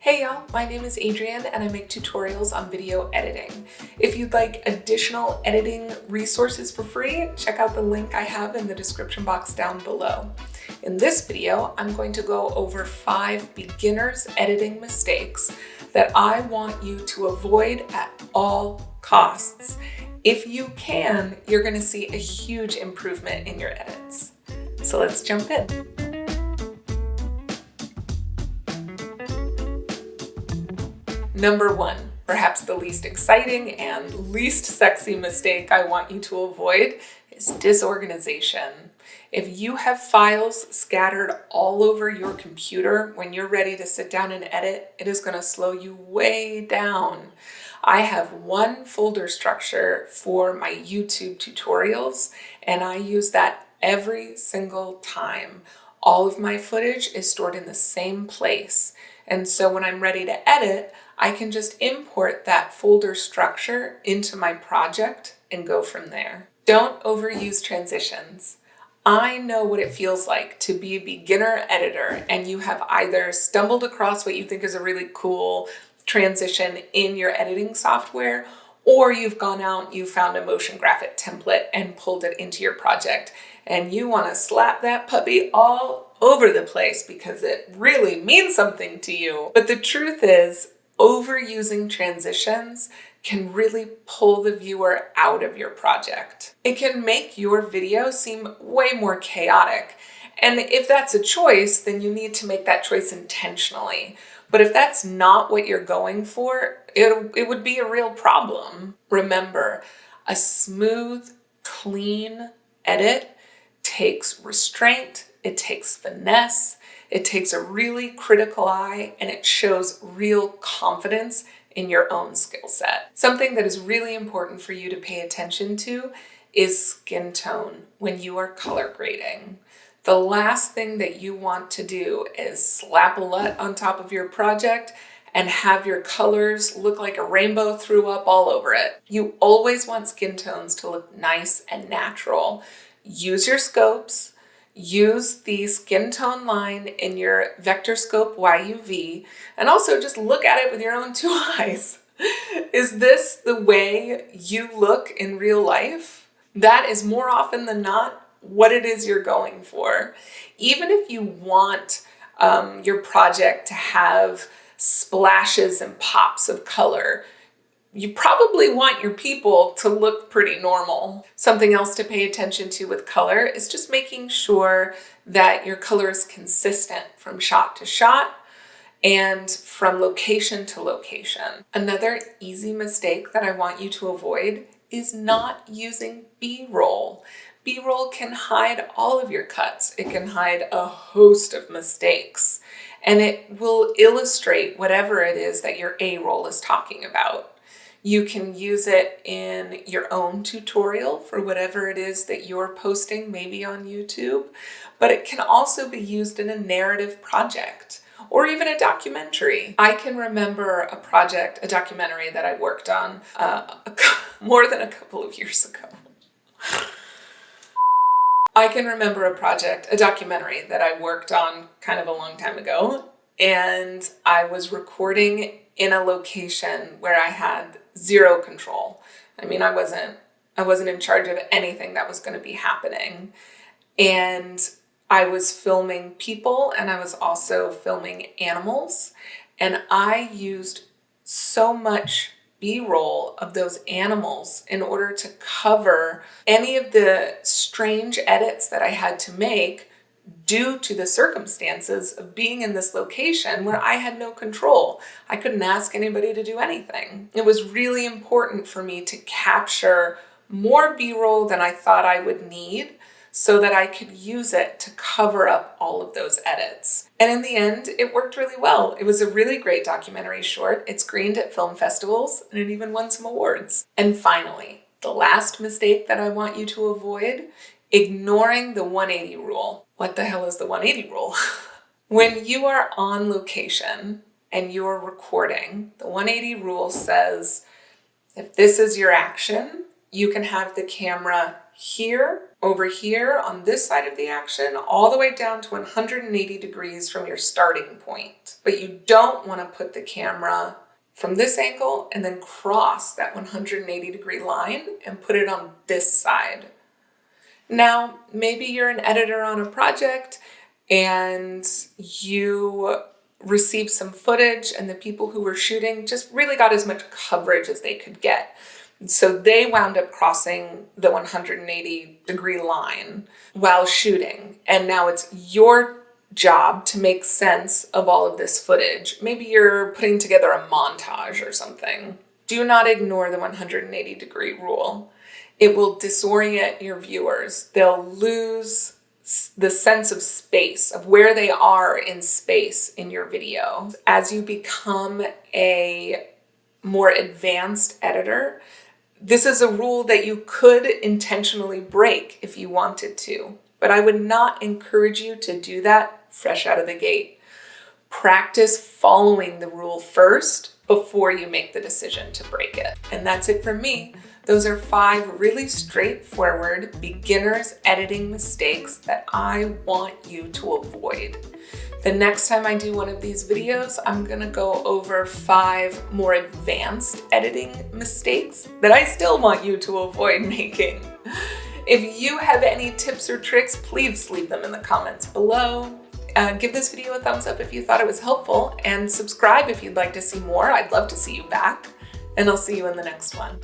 Hey y'all, my name is Adrienne and I make tutorials on video editing. If you'd like additional editing resources for free, check out the link I have in the description box down below. In this video, I'm going to go over 5 beginners editing mistakes that I want you to avoid at all costs. If you can, you're going to see a huge improvement in your edits. So let's jump in. Number 1, perhaps the least exciting and least sexy mistake I want you to avoid is disorganization. If you have files scattered all over your computer when you're ready to sit down and edit, it is going to slow you way down. I have one folder structure for my YouTube tutorials, and I use that every single time. All of my footage is stored in the same place. And so when I'm ready to edit, I can just import that folder structure into my project and go from there. Don't overuse transitions. I know what it feels like to be a beginner editor and you have either stumbled across what you think is a really cool transition in your editing software, or you've gone out, you found a motion graphic template and pulled it into your project and you want to slap that puppy all over the place because it really means something to you. But the truth is, overusing transitions can really pull the viewer out of your project. It can make your video seem way more chaotic. And if that's a choice, then you need to make that choice intentionally. But if that's not what you're going for, it would be a real problem. Remember, a smooth, clean edit takes restraint, it takes finesse, it takes a really critical eye, and it shows real confidence in your own skill set. Something that is really important for you to pay attention to is skin tone when you are color grading. The last thing that you want to do is slap a LUT on top of your project and have your colors look like a rainbow threw up all over it. You always want skin tones to look nice and natural. Use your scopes. Use the skin tone line in your vector scope YUV, and also just look at it with your own 2 eyes. Is this the way you look in real life? That is more often than not what it is you're going for. Even if you want your project to have splashes and pops of color, you probably want your people to look pretty normal. Something else to pay attention to with color is just making sure that your color is consistent from shot to shot and from location to location. Another easy mistake that I want you to avoid is not using B-roll. B-roll can hide all of your cuts. It can hide a host of mistakes, and it will illustrate whatever it is that your A-roll is talking about. You can use it in your own tutorial for whatever it is that you're posting, maybe on YouTube, but it can also be used in a narrative project or even a documentary. I can remember a documentary that I worked on more than a couple of years ago. I can remember a documentary that I worked on kind of a long time ago, and I was recording in a location where I had zero control. I mean, I wasn't in charge of anything that was going to be happening. And I was filming people and I was also filming animals. And I used so much B-roll of those animals in order to cover any of the strange edits that I had to make due to the circumstances of being in this location where I had no control. I couldn't ask anybody to do anything. It was really important for me to capture more B-roll than I thought I would need so that I could use it to cover up all of those edits. And in the end, it worked really well. It was a really great documentary short. It screened at film festivals and it even won some awards. And finally, the last mistake that I want you to avoid: ignoring the 180 rule. What the hell is the 180 rule? When you are on location and you're recording, the 180 rule says if this is your action, you can have the camera here, over here on this side of the action, all the way down to 180 degrees from your starting point. But you don't want to put the camera from this angle and then cross that 180 degree line and put it on this side. Now, maybe you're an editor on a project and you received some footage and the people who were shooting just really got as much coverage as they could get. So they wound up crossing the 180 degree line while shooting. And now it's your job to make sense of all of this footage. Maybe you're putting together a montage or something. Do not ignore the 180 degree rule. It will disorient your viewers. They'll lose the sense of space, of where they are in space in your video. As you become a more advanced editor, this is a rule that you could intentionally break if you wanted to, but I would not encourage you to do that fresh out of the gate. Practice following the rule first before you make the decision to break it. And that's it for me. Those are 5 really straightforward beginner's editing mistakes that I want you to avoid. The next time I do one of these videos, I'm gonna go over 5 more advanced editing mistakes that I still want you to avoid making. If you have any tips or tricks, please leave them in the comments below. Give this video a thumbs up if you thought it was helpful, and subscribe if you'd like to see more. I'd love to see you back, and I'll see you in the next one.